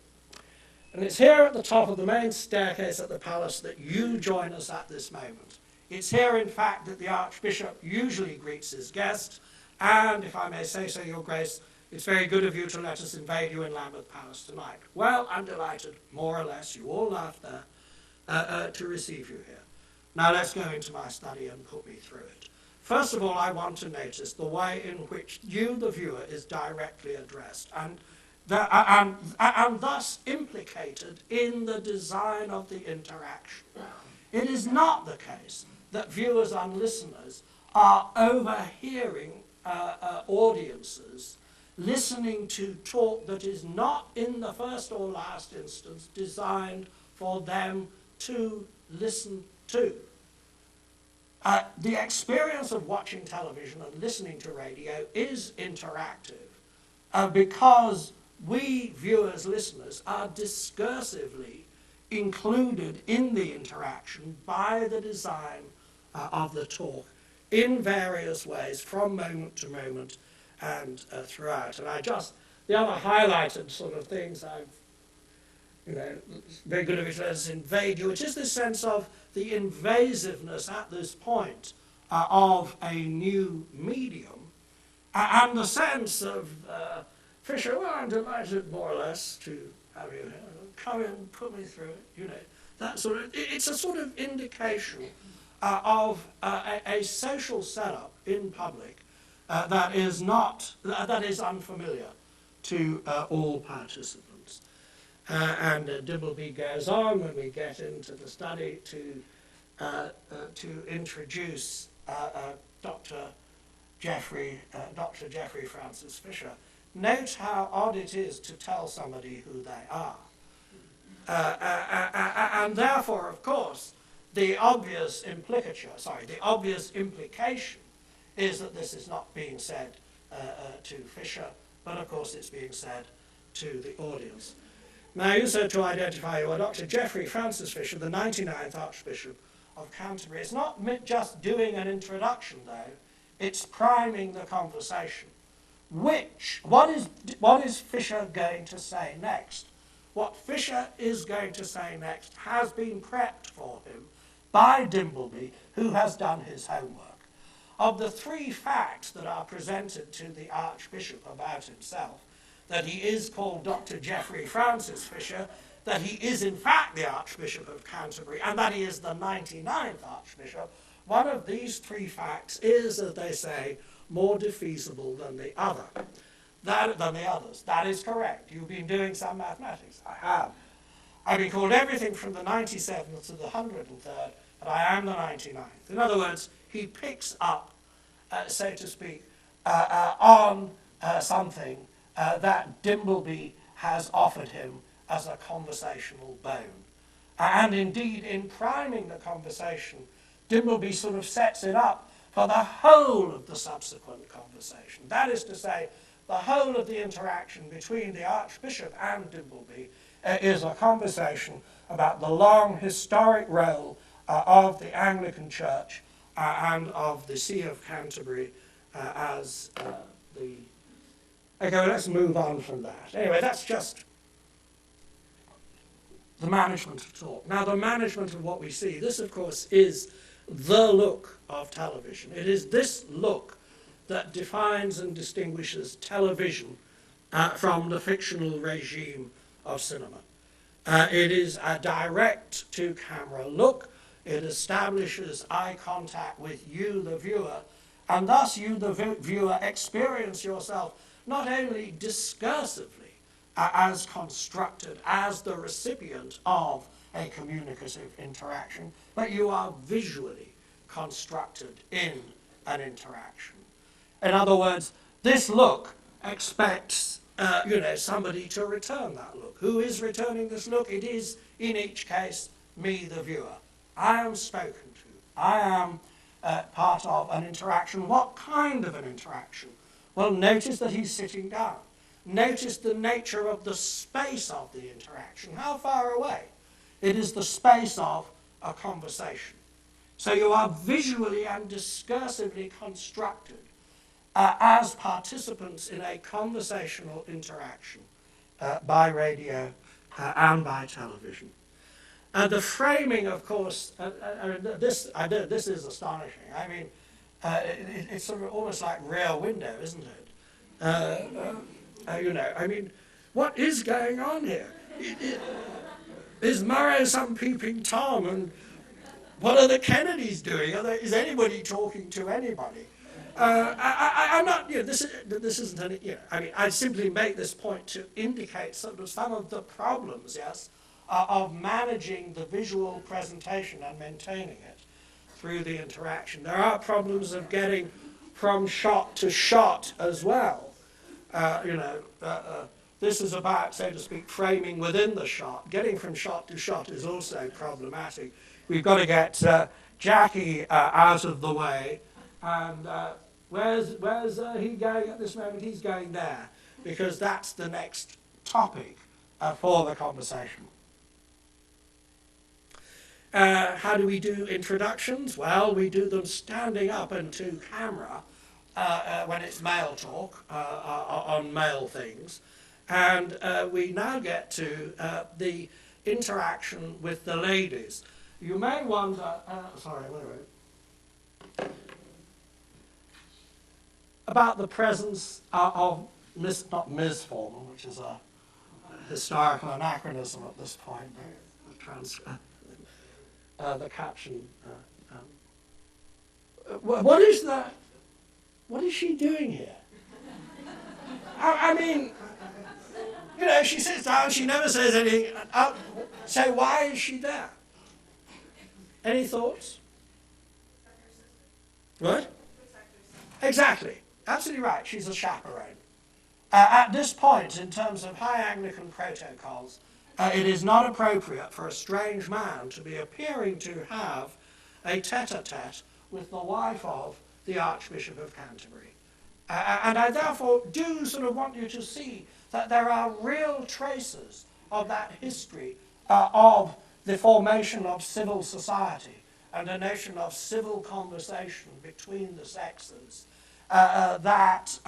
And it's here at the top of the main staircase at the palace that you join us at this moment. It's here, in fact, that the Archbishop usually greets his guests, and, if I may say so, Your Grace, it's very good of you to let us invade you in Lambeth Palace tonight. Well, I'm delighted, more or less, you all laughed there, to receive you here. Now let's go into my study and put me through it. First of all, I want to notice the way in which you, the viewer, is directly addressed, and thus implicated in the design of the interaction. It is not the case that viewers and listeners are overhearing audiences listening to talk that is not, in the first or last instance, designed for them to listen to. The experience of watching television and listening to radio is interactive because we, viewers, listeners, are discursively included in the interaction by the design of the talk in various ways from moment to moment and throughout. And the other highlighted sort of things very good of it, let us invade you, which is this sense of the invasiveness at this point of a new medium, and the sense of Fisher, well, I'm delighted more or less to have you here. Come in, put me through it, that sort of, it's a sort of indication of a social setup in public that is unfamiliar to all participants. And Dimbleby goes on when we get into the study to introduce Dr. Geoffrey Francis Fisher. Note how odd it is to tell somebody who they are. And therefore, of course, the obvious implication is that this is not being said to Fisher, but of course it's being said to the audience. Now, also to identify you are Dr. Geoffrey Francis Fisher, the 99th Archbishop of Canterbury. It's not just doing an introduction, though. It's priming the conversation. What is Fisher going to say next? What Fisher is going to say next has been prepped for him by Dimbleby, who has done his homework. Of the 3 facts that are presented to the Archbishop about himself, that he is called Dr. Geoffrey Francis Fisher, that he is in fact the Archbishop of Canterbury, and that he is the 99th Archbishop, one of these 3 facts is, as they say, more defeasible than the others. That is correct. You've been doing some mathematics. I have. I've been called everything from the 97th to the 103rd, but I am the 99th. In other words, he picks up, so to speak, on something that Dimbleby has offered him as a conversational bone. And indeed, in priming the conversation, Dimbleby sort of sets it up for the whole of the subsequent conversation. That is to say, the whole of the interaction between the Archbishop and Dimbleby is a conversation about the long historic role of the Anglican Church and of the See of Canterbury as the... Okay, let's move on from that. Anyway, that's just the management of talk. Now, the management of what we see, this, of course, is the look of television. It is this look that defines and distinguishes television from the fictional regime of cinema. It is a direct-to-camera look. It establishes eye contact with you, the viewer, and thus you, the viewer, experience yourself not only discursively as constructed as the recipient of a communicative interaction, but you are visually constructed in an interaction. In other words, this look expects somebody to return that look. Who is returning this look? It is, in each case, me, the viewer. I am spoken to. I am part of an interaction. What kind of an interaction? Well, notice that he's sitting down. Notice the nature of the space of the interaction. How far away? It is the space of a conversation. So you are visually and discursively constructed as participants in a conversational interaction by radio and by television. And the framing, of course, this is astonishing. I mean, it's sort of almost like Rear Window, isn't it? I mean, what is going on here? Is Murray some peeping Tom? And what are the Kennedys doing? Is anybody talking to anybody? I'm not, this isn't any, I mean, I simply make this point to indicate sort of some of the problems, yes, of managing the visual presentation and maintaining it through the interaction. There are problems of getting from shot to shot as well. This is about, so to speak, framing within the shot. Getting from shot to shot is also problematic. We've got to get Jackie out of the way. And where's he going at this moment? He's going there, because that's the next topic for the conversation. How do we do introductions? Well, we do them standing up into camera when it's male talk on male things. And we now get to the interaction with the ladies. You may wonder, about the presence of not Ms. Foreman, which is a historical anachronism at this point, the caption. What is she doing here? I mean, she sits down, she never says anything. So why is she there? Any thoughts? What? Exactly. Absolutely right. She's a chaperone. At this point, in terms of high Anglican protocols, it is not appropriate for a strange man to be appearing to have a tete-a-tete with the wife of the Archbishop of Canterbury. And I therefore do sort of want you to see that there are real traces of that history of the formation of civil society and a notion of civil conversation between the sexes that,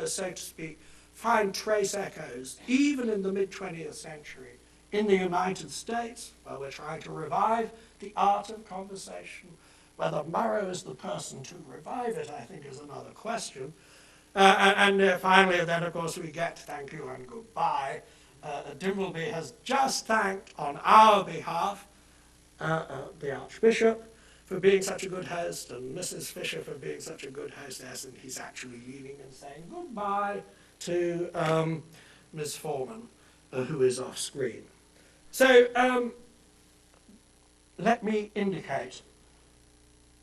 so to speak, find trace echoes even in the mid-20th century in the United States, where we're trying to revive the art of conversation. Whether Murrow is the person to revive it, I think, is another question. Finally, then, of course, we get thank you and goodbye. Dimbleby has just thanked on our behalf the Archbishop for being such a good host and Mrs. Fisher for being such a good hostess, and he's actually leaving and saying goodbye to Ms. Foreman, who is off screen. So let me indicate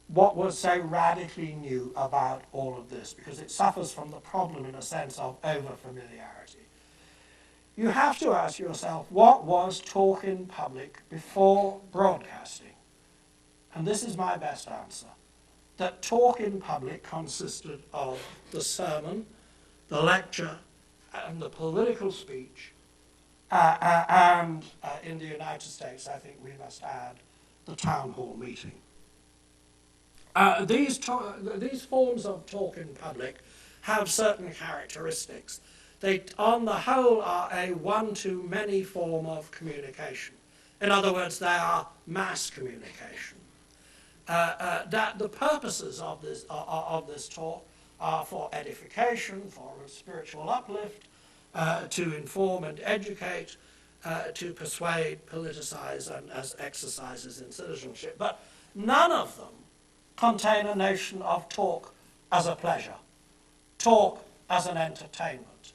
what was so radically new about all of this, because it suffers from the problem, in a sense, of over-familiarity. You have to ask yourself, what was talk in public before broadcasting? And this is my best answer, that talk in public consisted of the sermon, the lecture, and the political speech, and in the United States, I think we must add, the town hall meeting. These forms of talk in public have certain characteristics. They, on the whole, are a one-to-many form of communication. In other words, they are mass communication. That the purposes of this talk are for edification, for spiritual uplift, to inform and educate, to persuade, politicize, and as exercises in citizenship. But none of them contain a notion of talk as a pleasure, talk as an entertainment,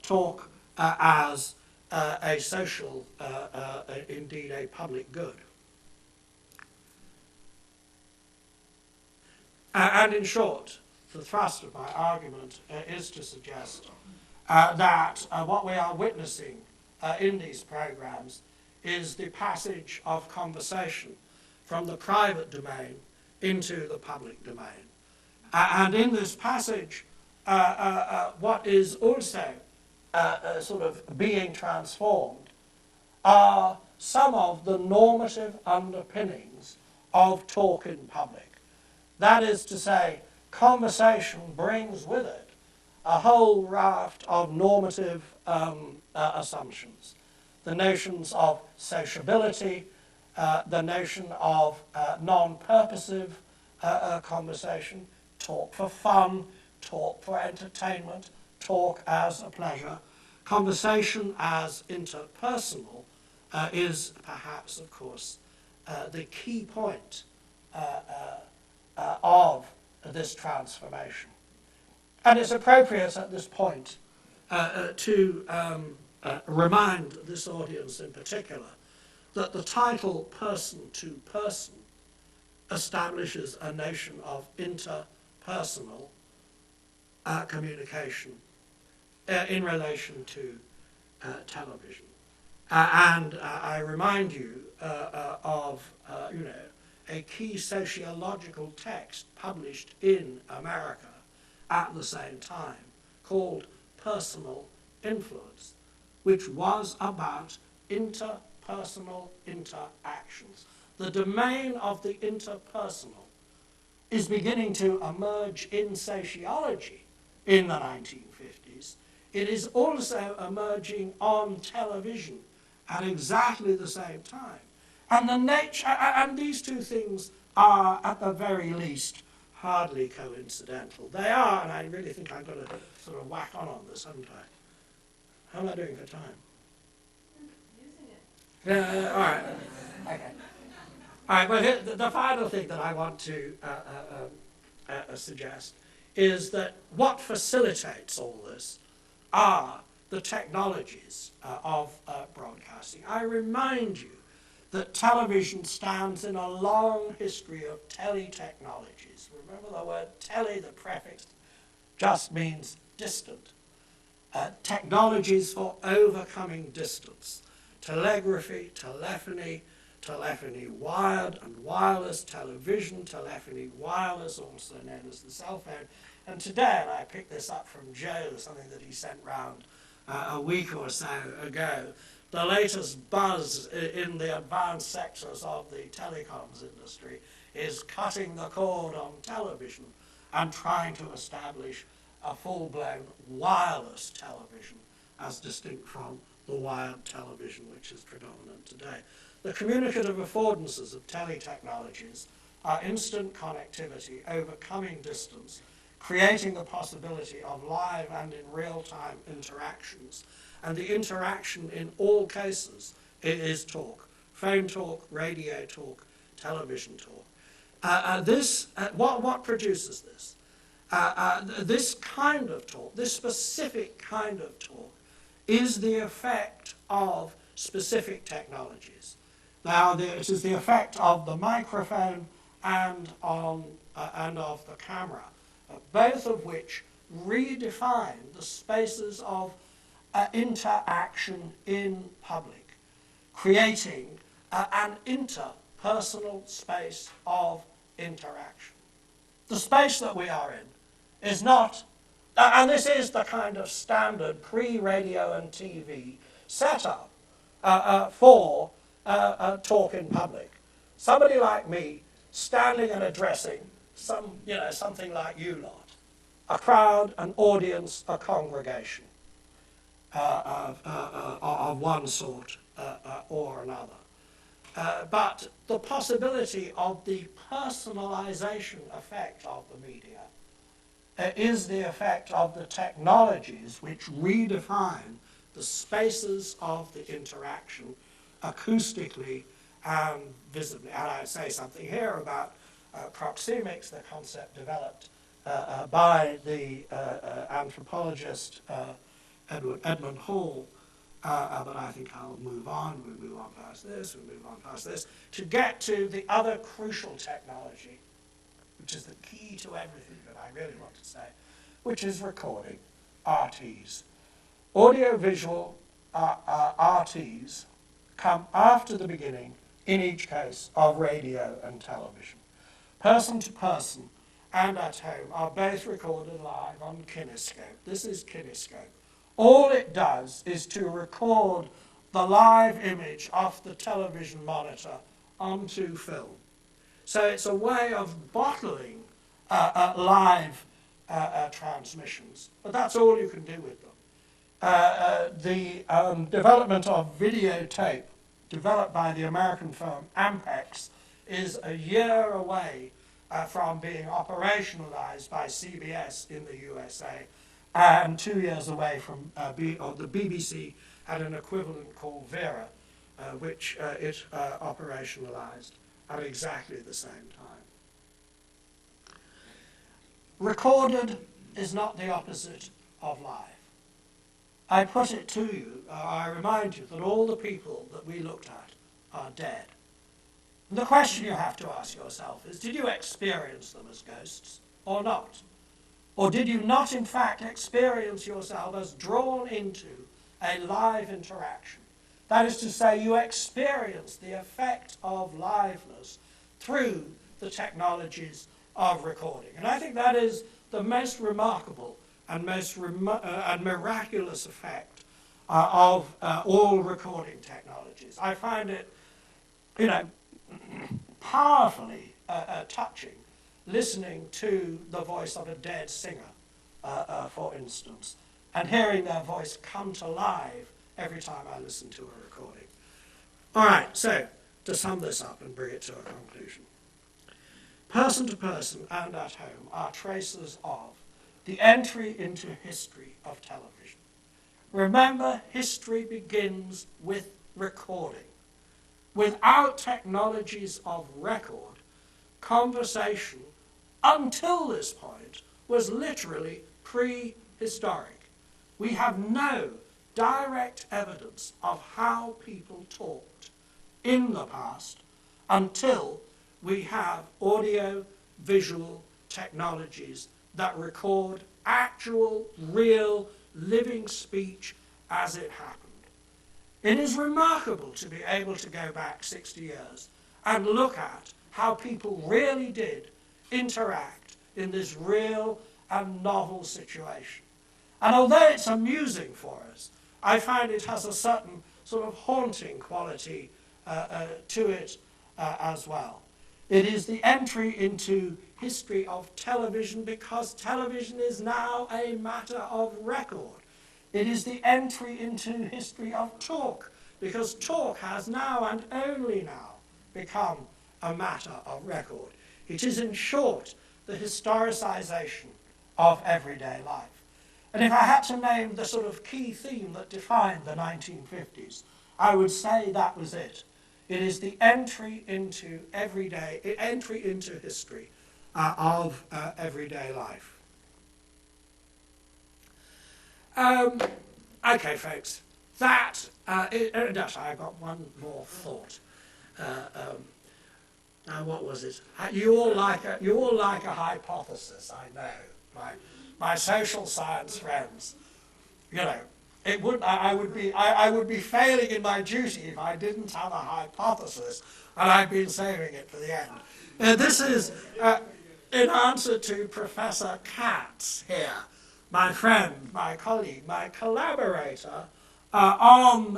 talk as a social, indeed a public good. And in short, the thrust of my argument is to suggest that what we are witnessing in these programs is the passage of conversation from the private domain into the public domain. And in this passage, what is also sort of being transformed are some of the normative underpinnings of talk in public. That is to say, conversation brings with it a whole raft of normative assumptions. The notions of sociability, the notion of non-purposive conversation, talk for fun, talk for entertainment, talk as a pleasure. Conversation as interpersonal is perhaps, of course, the key point of this transformation. And it's appropriate at this point to remind this audience in particular that the title person to person establishes a notion of interpersonal communication in relation to television. And I remind you of, a key sociological text published in America at the same time called Personal Influence, which was about interpersonal interactions. The domain of the interpersonal is beginning to emerge in sociology in the 1950s. It is also emerging on television at exactly the same time. And the nature, and these two things are, at the very least, hardly coincidental. They are, and I really think I've got to sort of whack on this, haven't I? How am I doing for time? Using it. All right. Okay. All right, well, here, the final thing that I want to suggest is that what facilitates all this are the technologies of broadcasting. I remind you that television stands in a long history of tele-technologies. Remember the word tele, the prefix just means distant. Technologies for overcoming distance. Telegraphy, telephony, telephony wired and wireless, television, telephony wireless, also known as the cell phone. And today, and I picked this up from Joe, something that he sent round a week or so ago, the latest buzz in the advanced sectors of the telecoms industry is cutting the cord on television and trying to establish a full-blown wireless television as distinct from the wired television which is predominant today. The communicative affordances of teletechnologies are instant connectivity, overcoming distance, creating the possibility of live and in real-time interactions. And the interaction in all cases is talk. Phone talk, radio talk, television talk. What produces this? This kind of talk, this specific kind of talk, is the effect of specific technologies. Now, it is the effect of the microphone and of the camera, both of which redefine the spaces of interaction in public, creating an interpersonal space of interaction. The space that we are in is not, and this is the kind of standard pre-radio and TV setup for talk in public. Somebody like me standing and addressing something like you lot, a crowd, an audience, a congregation of one sort or another. But the possibility of the personalization effect of the media is the effect of the technologies which redefine the spaces of the interaction acoustically and visibly. And I say something here about proxemics, the concept developed by the anthropologist Edmund Hall, but I think I'll move on. We'll move on past this, we'll move on past this, to get to the other crucial technology, which is the key to everything that I really want to say, which is recording, RTs. Audio-visual RTs come after the beginning, in each case, of radio and television. Person to person and at home are both recorded live on kinescope. This is kinescope. All it does is to record the live image off the television monitor onto film. So it's a way of bottling live transmissions, but that's all you can do with them. The development of videotape, developed by the American firm Ampex, is a year away from being operationalized by CBS in the USA, and 2 years away from the BBC had an equivalent called Vera, which it operationalized at exactly the same time. Recorded is not the opposite of live. I put it to you, I remind you that all the people that we looked at are dead. And the question you have to ask yourself is, did you experience them as ghosts or not? Or did you not, in fact, experience yourself as drawn into a live interaction? That is to say, you experience the effect of liveness through the technologies of recording. And I think that is the most remarkable and most miraculous effect of all recording technologies. I find it, powerfully touching, listening to the voice of a dead singer, for instance, and hearing their voice come to life every time I listen to a recording. All right, so to sum this up and bring it to a conclusion. Person to person and at home are traces of the entry into history of television. Remember, history begins with recording. Without technologies of record, conversation until this point was literally prehistoric. We have no direct evidence of how people talked in the past until we have audio-visual technologies that record actual, real, living speech as it happened. It is remarkable to be able to go back 60 years and look at how people really did interact in this real and novel situation. And although it's amusing for us, I find it has a certain sort of haunting quality to it as well. It is the entry into history of television because television is now a matter of record. It is the entry into history of talk because talk has now and only now become a matter of record. It is, in short, the historicization of everyday life. And if I had to name the sort of key theme that defined the 1950s, I would say that was it. It is the entry into history of everyday life. Okay, folks, I've got one more thought. Now, what was it? You all like a hypothesis, I know. My social science friends, you know, I would be failing in my duty if I didn't have a hypothesis, and I've been saving it for the end. This is in answer to Professor Katz here, my friend, my colleague, my collaborator on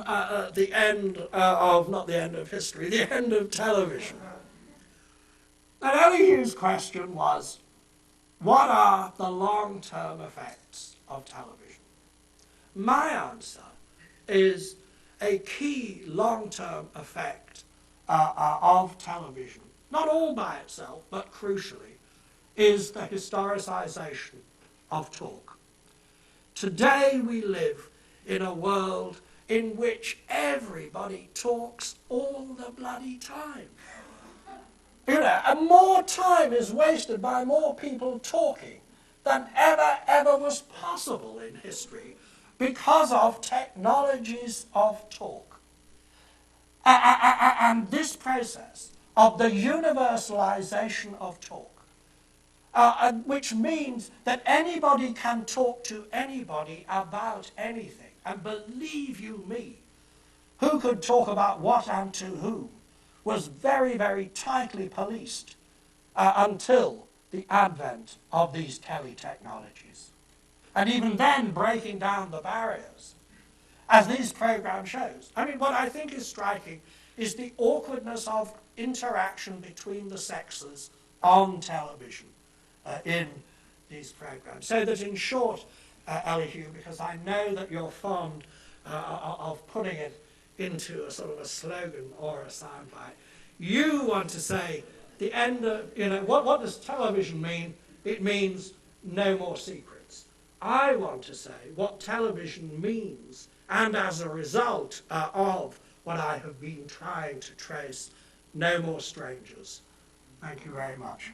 the end of, not the end of history, the end of television. And Elihu's question was, what are the long-term effects of television? My answer is a key long-term effect of television, not all by itself, but crucially, is the historicization of talk. Today we live in a world in which everybody talks all the bloody time. You know, and more time is wasted by more people talking than ever was possible in history because of technologies of talk. And this process of the universalization of talk, which means that anybody can talk to anybody about anything. And believe you me, who could talk about what and to whom was very, very tightly policed until the advent of these technologies. And even then, breaking down the barriers, as this program shows. I mean, what I think is striking is the awkwardness of interaction between the sexes on television in these programs. So that in short, Elihu, because I know that you're fond of putting it into a sort of a slogan or a soundbite, you want to say the end of, you know, what does television mean? It means no more secrets. I want to say what television means, and as a result of what I have been trying to trace, no more strangers. Thank you very much.